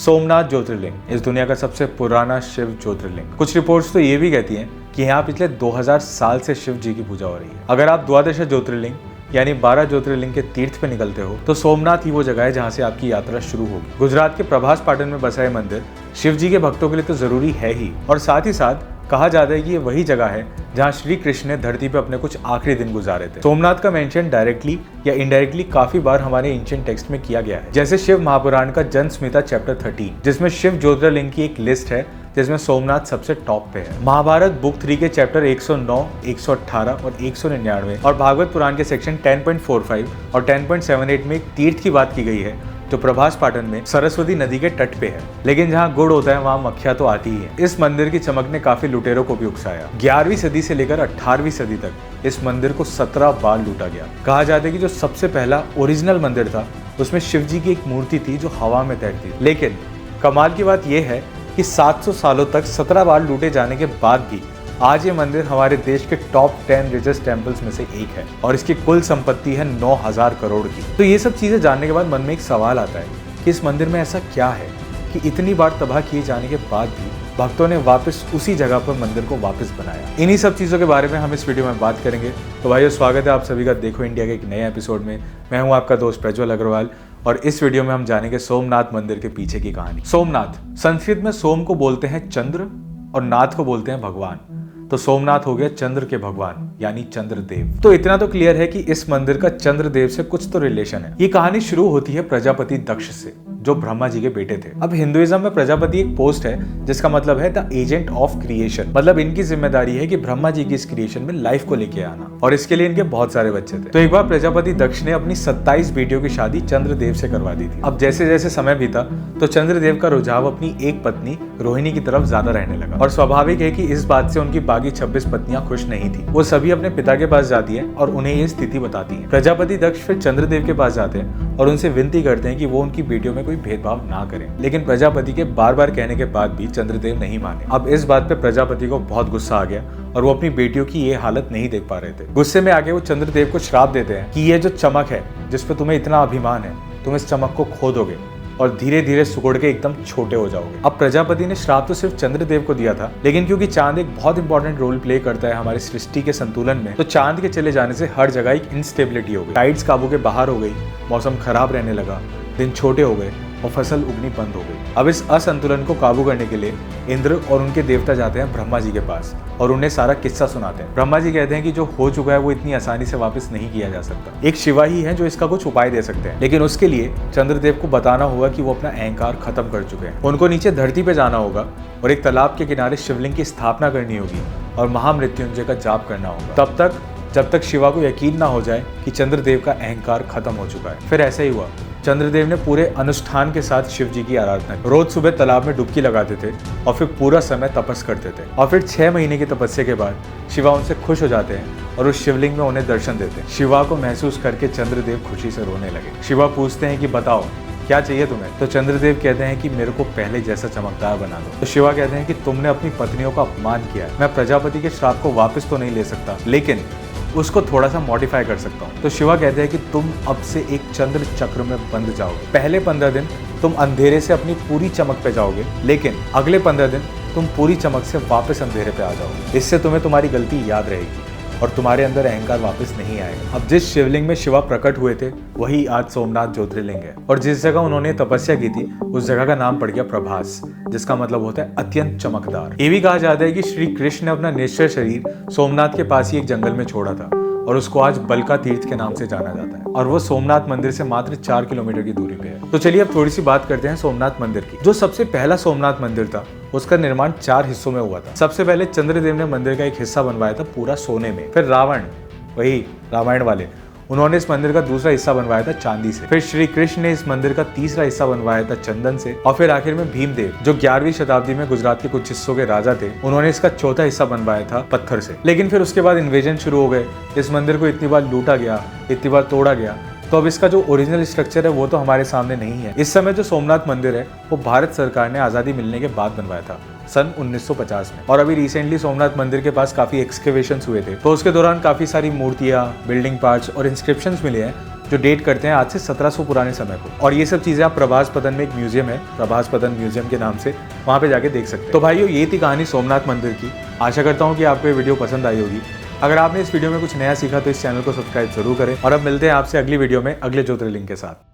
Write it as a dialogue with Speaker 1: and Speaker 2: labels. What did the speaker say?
Speaker 1: सोमनाथ ज्योतिर्लिंग इस दुनिया का सबसे पुराना शिव ज्योतिर्लिंग। कुछ रिपोर्ट्स तो ये भी कहती हैं कि यहाँ पिछले 2000 साल से शिव जी की पूजा हो रही है। अगर आप द्वादश ज्योतिर्लिंग यानी 12 ज्योतिर्लिंग के तीर्थ पे निकलते हो तो सोमनाथ ही वो जगह है जहाँ से आपकी यात्रा शुरू होगी। गुजरात के प्रभास पाटन में बसा है मंदिर शिव जी के भक्तों के लिए तो जरूरी है ही, और साथ ही साथ कहा जाता है कि ये वही जगह है जहाँ श्री कृष्ण ने धरती पे अपने कुछ आखिरी दिन गुजारे थे। सोमनाथ का मेंशन डायरेक्टली या इनडायरेक्टली काफी बार हमारे एंशिएंट टेक्स्ट में किया गया है, जैसे शिव महापुराण का जन स्मिता चैप्टर 13 जिसमें शिव ज्योतिर्लिंग की एक लिस्ट है जिसमें सोमनाथ सबसे टॉप पे है। महाभारत बुक 3 के चैप्टर 109, 118 और 199 और भागवत पुराण के सेक्शन 10.45 और 10.78 में एक तीर्थ की बात की गई है जो प्रभास पाटन में सरस्वती नदी के तट पे है। लेकिन जहाँ गुड़ होता है वहाँ मक्खियाँ तो आती ही है। इस मंदिर की चमक ने काफी लुटेरों को भी उकसाया। 11वीं सदी से लेकर 18वीं सदी तक इस मंदिर को 17 बार लूटा गया। कहा जाता है कि जो सबसे पहला ओरिजिनल मंदिर था उसमें शिव जी की एक मूर्ति थी जो हवा में तैरती थी। लेकिन कमाल की बात यह है कि 700 सालों तक 17 बार लूटे जाने के बाद भी आज ये मंदिर हमारे देश के टॉप 10 रिचेस्ट टेम्पल्स में से एक है और इसकी कुल संपत्ति है 9000 करोड़ की। तो ये सब चीजें जानने के बाद मन में एक सवाल आता है कि इस मंदिर में ऐसा क्या है कि इतनी बार तबाह किए जाने के बाद भी भक्तों ने वापस उसी जगह पर मंदिर को वापस बनाया। इन्हीं सब चीजों के बारे में हम इस वीडियो में बात करेंगे। तो भाइयों, स्वागत है आप सभी का देखो इंडिया के एक नए एपिसोड में। मैं हूं आपका दोस्त प्रज्वल अग्रवाल और इस वीडियो में हम जानेंगे सोमनाथ मंदिर के पीछे की कहानी। सोमनाथ संस्कृत में सोम को बोलते हैं चंद्र और नाथ को बोलते हैं भगवान, तो सोमनाथ हो गया चंद्र के भगवान यानी चंद्रदेव। तो इतना तो क्लियर है कि इस मंदिर का चंद्रदेव से कुछ तो रिलेशन है। ये कहानी शुरू होती है प्रजापति दक्ष से जो ब्रह्मा जी के बेटे थे। अब हिंदुइज्म में प्रजापति एक पोस्ट है जिसका मतलब है द एजेंट ऑफ क्रिएशन, मतलब इनकी जिम्मेदारी है कि ब्रह्मा जी की इस क्रिएशन में लाइफ को लेके आना, और इसके लिए इनके बहुत सारे बच्चे थे। तो एक बार प्रजापति दक्ष ने अपनी 27 बेटियों की शादी चंद्रदेव से करवा दी थी। अब जैसे जैसे समय बीता तो चंद्रदेव का रुझाव अपनी एक पत्नी रोहिणी की तरफ ज्यादा रहने लगा, और स्वाभाविक है कि इस बात से उनकी बाकी 26 पत्नियां खुश नहीं थी। वो सभी अपने पिता के पास जाती है और उन्हें ये स्थिति बताती है। प्रजापति दक्ष फिर चंद्रदेव के पास जाते हैं और उनसे विनती करते हैं कि वो उनकी बेटियों में कोई भेदभाव ना करें, लेकिन प्रजापति के बार बार कहने के बाद भी चंद्रदेव नहीं माने। अब इस बात पे प्रजापति को बहुत गुस्सा आ गया और वो अपनी बेटियों की ये हालत नहीं देख पा रहे थे। गुस्से में आके वो चंद्रदेव को श्राप देते हैं कि ये जो चमक है जिस पे तुम्हें इतना अभिमान है, तुम इस चमक को खो दोगे और धीरे धीरे सिकुड़ के एकदम छोटे हो जाओगे। अब प्रजापति ने श्राप तो सिर्फ चंद्रदेव को दिया था, लेकिन क्योंकि चांद एक बहुत इंपॉर्टेंट रोल प्ले करता है हमारी सृष्टि के संतुलन में, तो चांद के चले जाने से हर जगह एक इंस्टेबिलिटी हो गई। टाइड्स काबू के बाहर हो गई, मौसम खराब रहने लगा, दिन छोटे हो गए और फसल उगनी बंद हो गई। अब इस असंतुलन को काबू करने के लिए इंद्र और उनके देवता जाते हैं ब्रह्मा जी के पास और उन्हें सारा किस्सा सुनाते हैं। ब्रह्मा जी कहते हैं कि जो हो चुका है वो इतनी आसानी से वापस नहीं किया जा सकता। एक शिवा ही है जो इसका कुछ उपाय दे सकते हैं, लेकिन उसके लिए चंद्रदेव को बताना होगा कि वो अपना अहंकार खत्म कर चुके हैं। उनको नीचे धरती पे जाना होगा और एक तालाब के किनारे शिवलिंग की स्थापना करनी होगी और महामृत्युंजय का जाप करना होगा, तब तक जब तक शिवा को यकीन ना हो जाए कि चंद्रदेव का अहंकार खत्म हो चुका है। फिर ऐसा ही हुआ। चंद्रदेव ने पूरे अनुष्ठान के साथ शिव जी की आराधना की। रोज सुबह तालाब में डुबकी लगाते थे और फिर पूरा समय तपस करते थे, और फिर 6 महीने की तपस्या के बाद शिवा उनसे खुश हो जाते हैं और उस शिवलिंग में उन्हें दर्शन देते हैं। शिवा को महसूस करके चंद्रदेव खुशी से रोने लगे। शिवा पूछते हैं कि बताओ क्या चाहिए तुम्हें? तो चंद्रदेव कहते हैं कि मेरे को पहले जैसा चमकदार बना दो। तो शिवा कहते हैं कि तुमने अपनी पत्नियों का अपमान किया है। मैं प्रजापति के श्राप को वापस तो नहीं ले सकता, लेकिन उसको थोड़ा सा मॉडिफाई कर सकता हूँ। तो शिवा कहते हैं कि तुम अब से एक चंद्र चक्र में बंध जाओगे। पहले 15 दिन तुम अंधेरे से अपनी पूरी चमक पे जाओगे, लेकिन अगले 15 दिन तुम पूरी चमक से वापस अंधेरे पे आ जाओगे। इससे तुम्हें तुम्हारी गलती याद रहेगी और तुम्हारे अंदर अहंकार वापस नहीं आएगा। अब जिस शिवलिंग में शिवा प्रकट हुए थे वही आज सोमनाथ ज्योतिर्लिंग है, और जिस जगह उन्होंने तपस्या की थी उस जगह का नाम पड़ गया प्रभास, जिसका मतलब होता है अत्यंत चमकदार। ये भी कहा जाता है कि श्री कृष्ण ने अपना निश्चय शरीर सोमनाथ के पास ही एक जंगल में छोड़ा था और उसको आज बलका तीर्थ के नाम से जाना जाता है, और वो सोमनाथ मंदिर से मात्र 4 किलोमीटर की दूरी पे है। तो चलिए अब थोड़ी सी बात करते हैं सोमनाथ मंदिर की। जो सबसे पहला सोमनाथ मंदिर था उसका निर्माण 4 हिस्सों में हुआ था। सबसे पहले चंद्रदेव ने मंदिर का एक हिस्सा बनवाया था पूरा सोने में। फिर रावण, वही रामायण वाले, उन्होंने इस मंदिर का दूसरा हिस्सा बनवाया था चांदी से। फिर श्री कृष्ण ने इस मंदिर का तीसरा हिस्सा बनवाया था चंदन से, और फिर आखिर में भीमदेव जो 11वीं शताब्दी में गुजरात के कुछ हिस्सों के राजा थे, उन्होंने इसका चौथा हिस्सा बनवाया था पत्थर से। लेकिन फिर उसके बाद इन्वेजन शुरू हो गए, इस मंदिर को इतनी बार लूटा गया, इतनी बार तोड़ा गया, तो अब इसका जो ओरिजिनल स्ट्रक्चर है वो तो हमारे सामने नहीं है। इस समय जो सोमनाथ मंदिर है वो भारत सरकार ने आजादी मिलने के बाद बनवाया था सन 1950 में, और अभी रिसेंटली सोमनाथ मंदिर के पास काफी एक्सकेवेशंस हुए थे, तो उसके दौरान काफी सारी मूर्तियां, बिल्डिंग पार्ट्स और इंस्क्रिप्शंस मिले हैं जो डेट करते हैं आज से 1700 पुराने समय को। और ये सब चीजें आप प्रभास पदन में एक म्यूजियम है, प्रभास पदन म्यूजियम के नाम से, वहां पे जाके देख सकते हैं। तो भाइयों ये थी कहानी सोमनाथ मंदिर की। आशा करता हूँ कि आपको ये वीडियो पसंद आई होगी। अगर आपने इस वीडियो में कुछ नया सीखा तो इस चैनल को सब्सक्राइब जरूर करें और अब मिलते हैं आपसे अगली वीडियो में अगले ज्योतिर्लिंग के साथ।